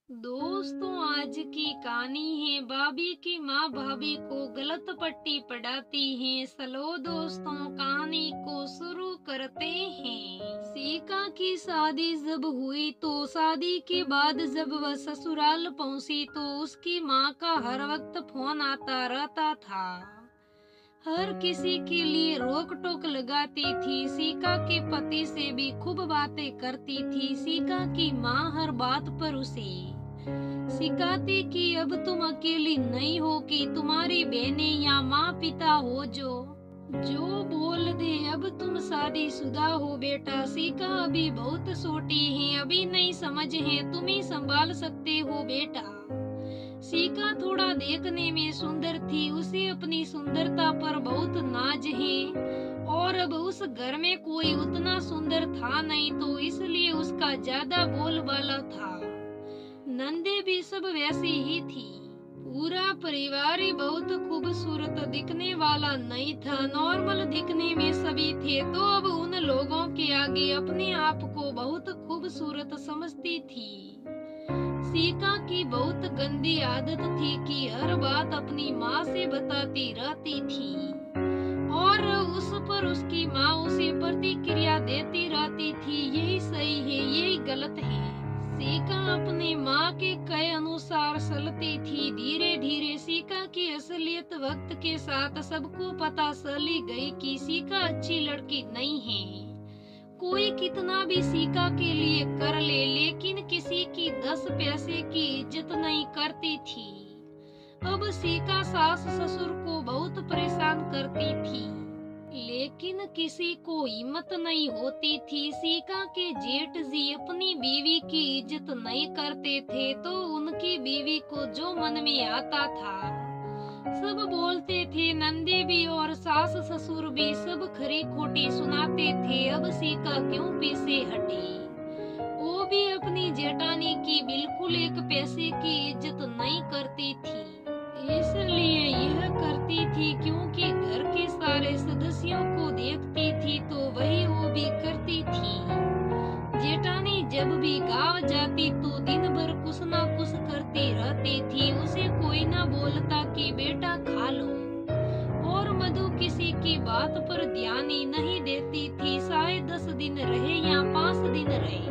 दोस्तों, आज की कहानी है भाभी की माँ भाभी को गलत पट्टी पढ़ाती है। चलो दोस्तों, कहानी को शुरू करते हैं। सीका की शादी जब हुई तो शादी के बाद जब वह ससुराल पहुंची तो उसकी माँ का हर वक्त फोन आता रहता था। हर किसी के लिए रोक टोक लगाती थी। सीका के पति से भी खूब बातें करती थी। सीका की माँ हर बात पर उसे सिखाती कि अब तुम अकेली नहीं हो, कि तुम्हारी बहनें या माँ पिता हो जो जो बोल दे। अब तुम शादीशुदा हो बेटा, सीका अभी बहुत छोटी है, अभी नहीं समझ है, तुम ही संभाल सकते हो बेटा। सीका थोड़ा देखने में सुंदर थी, उसे अपनी सुंदरता पर बहुत नाज है और अब उस घर में कोई उतना सुंदर था नहीं, तो इसलिए उसका ज्यादा बोलबाला था। नंदे भी सब वैसी ही थी। पूरा परिवार ही बहुत खूबसूरत दिखने वाला नहीं था, नॉर्मल दिखने में सभी थे, तो अब उन लोगों के आगे अपने आप को बहुत खूबसूरत समझती थी। सीका की बहुत गंदी आदत थी कि हर बात अपनी माँ से बताती रहती थी और उस पर उसकी माँ उसे प्रतिक्रिया देती रहती थी, यही सही है, यही गलत है। सीका अपनी माँ के कहे अनुसार चलती थी। धीरे धीरे सीका की असलियत वक्त के साथ सबको पता चली गई कि सीका अच्छी लड़की नहीं है। कोई कितना भी सीका के लिए कर ले, लेकिन किसी की 10 पैसे की इज्जत नहीं करती थी। अब सीका सास ससुर को बहुत परेशान करती थी, लेकिन किसी को हिम्मत नहीं होती थी। सीका के जेठ जी अपनी बीवी की इज्जत नहीं करते थे, तो उनकी बीवी को जो मन में आता था सब बोलते थे। नंदे भी और सास ससुर भी सब खरी खोटी सुनाते थे। अब सीका क्यों पीछे हटी? वो भी अपनी जेठानी की बिल्कुल एक पैसे की इज्जत नहीं करती थी, इसलिए यह करती थी क्योंकि घर के सारे सदस्यों को देखती थी, तो वही वो भी करती थी। जेठानी जब भी गांव जाती तो दिन भर कुछ ना कुछ करती रहती थी। उसे कोई ना बोलता कि बेटा खा लो, और मधु किसी की बात पर ध्यान ही नहीं देती थी। शायद 10 दिन रहे या 5 दिन रहे,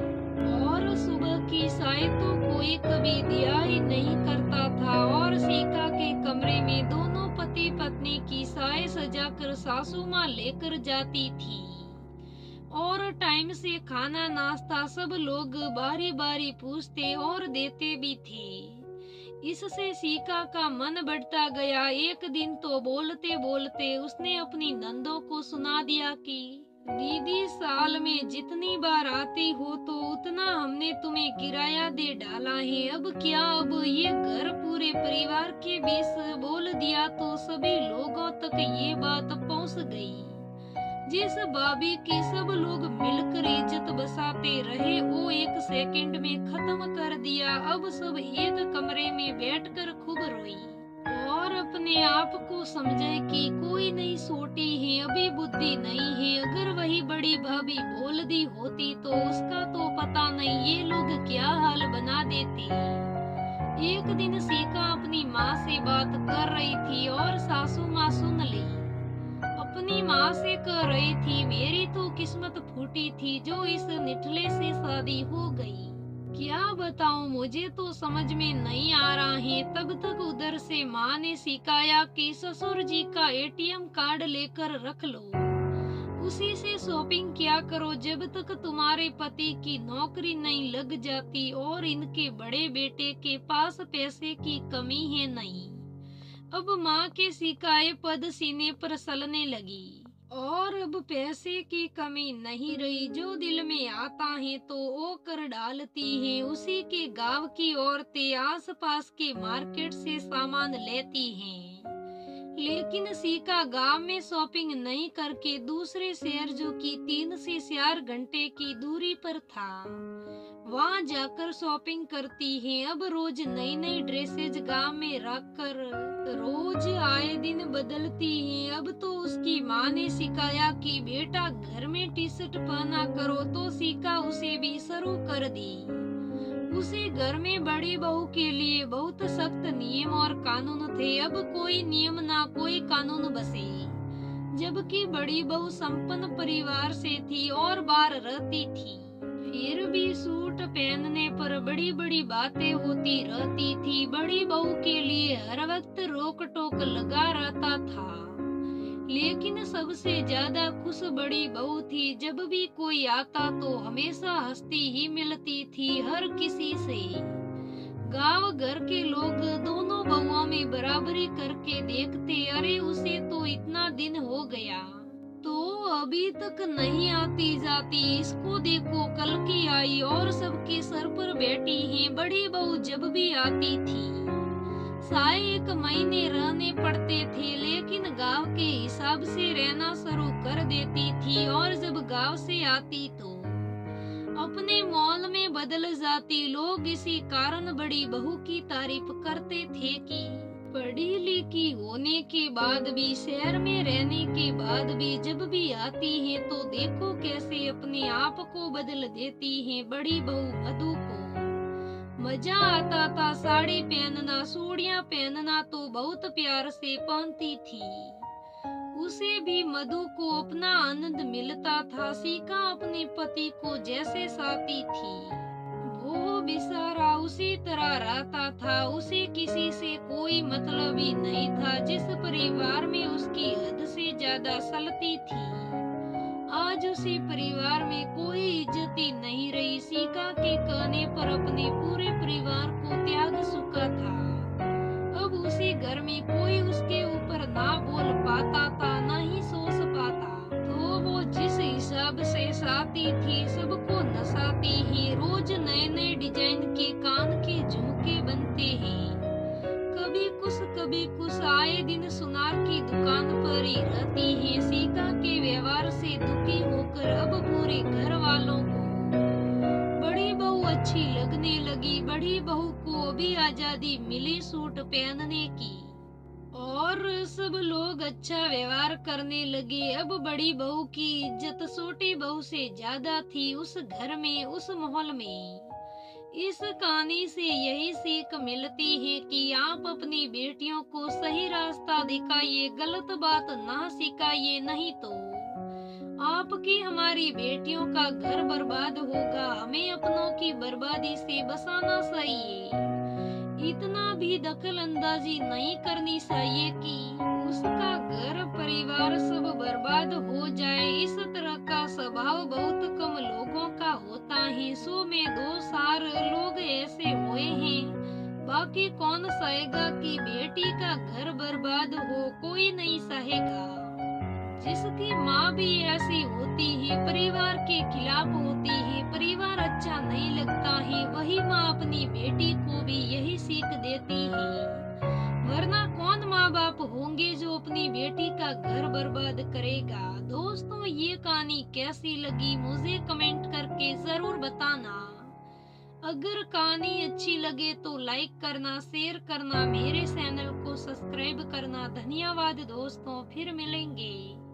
और सुबह की चाय तो कोई कभी दिया ही नहीं करता था। और सीका के कमरे में दोनों पति पत्नी की चाय सजाकर सासू माँ लेकर जाती थी, और टाइम से खाना नाश्ता सब लोग बारी बारी पूछते और देते भी थे। इससे सीका का मन बढ़ता गया। एक दिन तो बोलते बोलते उसने अपनी नंदों को सुना दिया कि दीदी, साल में जितनी बार आती हो तो उतना हमने तुम्हें किराया दे डाला है। अब क्या, अब ये घर पूरे परिवार के बीच बोल दिया तो सभी लोगों तक ये बात पहुंच गई। जिस भाभी की सब लोग मिलकर इज्जत बसाते रहे, वो एक सेकंड में खत्म कर दिया। अब सब एक कमरे में बैठकर खूब रोई और अपने आप को समझे कि कोई नहीं, छोटी है, अभी बुद्धि नहीं है। अगर वही बड़ी भाभी बोल दी होती तो उसका तो पता नहीं ये लोग क्या हाल बना देते। एक दिन सीका अपनी माँ से बात कर रही थी और सासू माँ सुन ली। अपनी माँ से कह रही थी, मेरी तो किस्मत फूटी थी जो इस निठले से शादी हो गई। क्या बताऊं, मुझे तो समझ में नहीं आ रहा है। तब तक उधर से माँ ने सिखाया कि ससुर जी का एटीएम कार्ड लेकर रख लो, उसी से शॉपिंग किया करो जब तक तुम्हारे पति की नौकरी नहीं लग जाती, और इनके बड़े बेटे के पास पैसे की कमी है नहीं। अब माँ के सिखाए पद सीने पर सलने लगी, और अब पैसे की कमी नहीं रही। जो दिल में आता है तो वो कर डालती है। उसी के गांव की औरतें आस पास के मार्केट से सामान लेती हैं, लेकिन सीका गांव में शॉपिंग नहीं करके दूसरे शहर, जो कि 3 से 4 घंटे की दूरी पर था, वहाँ जाकर शॉपिंग करती है। अब रोज नई नई ड्रेसेज गांव में रखकर रोज आए दिन बदलती है। अब तो उसकी माँ ने सिखाया कि बेटा, घर में टी शर्ट पहना करो, तो सीका उसे भी शुरू कर दी। उसे घर में बड़ी बहू के लिए बहुत सख्त नियम और कानून थे। अब कोई नियम ना कोई कानून बसे। जबकि बड़ी बहू संपन्न परिवार से थी और बाहर रहती थी, फिर भी सूट पहनने पर बड़ी बड़ी बातें होती रहती थी। बड़ी बहू के लिए हर वक्त रोक टोक लगा रहता था। लेकिन सबसे ज्यादा खुश बड़ी बहू थी। जब भी कोई आता तो हमेशा हंसती ही मिलती थी हर किसी से। गांव घर के लोग दोनों बहुओं में बराबरी करके देखते, अरे उसे तो इतना दिन हो गया तो अभी तक नहीं आती जाती, इसको देखो कल की आई और सबके सर पर बैठी है। बड़ी बहू जब भी आती थी साए 1 महीने रहने पड़ते थे, लेकिन गांव के हिसाब से रहना शुरू कर देती थी। और जब गांव से आती तो अपने मॉल में बदल जाती। लोग इसी कारण बड़ी बहू की तारीफ करते थे कि पढ़ी लिखी होने के बाद भी, शहर में रहने के बाद भी जब भी आती है तो देखो कैसे अपने आप को बदल देती है। बड़ी बहू मधु को मजा आता था साड़ी पहनना, चूड़ियां पहनना तो बहुत प्यार से पहनती थी। उसे भी मधु को अपना आनंद मिलता था। सीका अपने पति को जैसे साथी थी, वो बेचारा उसी तरह रहता था। उसे किसी से कोई मतलब ही नहीं था। जिस परिवार में उसकी हद से ज्यादा चलती थी, आज उसी परिवार में कोई इज्जत ही नहीं रही। सीका के कहने पर अपने पूरे परिवार को त्याग चुका था। अब उसी घर में कोई उसके ऊपर ना बोल पाता था, ना ही सोच पाता। तो वो जिस हिसाब से साथी थी सबको नसाती है। रोज नए नए डिजाइन के कान के झुमके बनते हैं, कभी कुछ आए दिन सुनार की दुकान पर ही रहती है। सीका के व्यवहार से दुखी होकर अब पूरे घर वालों को बड़ी बहू अच्छी लगने लगी। बड़ी बहू को भी आजादी मिली सूट पहनने की और सब लोग अच्छा व्यवहार करने लगे। अब बड़ी बहू की इज्जत छोटी बहू से ज्यादा थी उस घर में, उस माहौल में। इस कहानी से यही सीख मिलती है कि आप अपनी बेटियों को सही रास्ता दिखाइए, गलत बात ना सिखाइए, नहीं तो आपकी हमारी बेटियों का घर बर्बाद होगा। हमें अपनों की बर्बादी से बचाना चाहिए। इतना भी दखल अंदाजी नहीं करनी चाहिए कि उसका घर परिवार सब बर्बाद हो जाए। इस तरह का स्वभाव बहुत कम लोगों का होता है। 100 में 2-4 लोग ऐसे हुए हैं, बाकी कौन सहेगा कि बेटी का घर बर्बाद हो? कोई नहीं सहेगा। जिसकी माँ भी ऐसी होती है, परिवार के खिलाफ होती है, परिवार अच्छा नहीं लगता है, वही माँ अपनी बेटी को भी यही सीख देती है। वरना कौन माँ बाप होंगे जो अपनी बेटी का घर बर्बाद करेगा। दोस्तों, ये कहानी कैसी लगी मुझे कमेंट करके जरूर बताना। अगर कहानी अच्छी लगे तो लाइक करना, शेयर करना, मेरे चैनल को सब्सक्राइब करना। धन्यवाद दोस्तों, फिर मिलेंगे।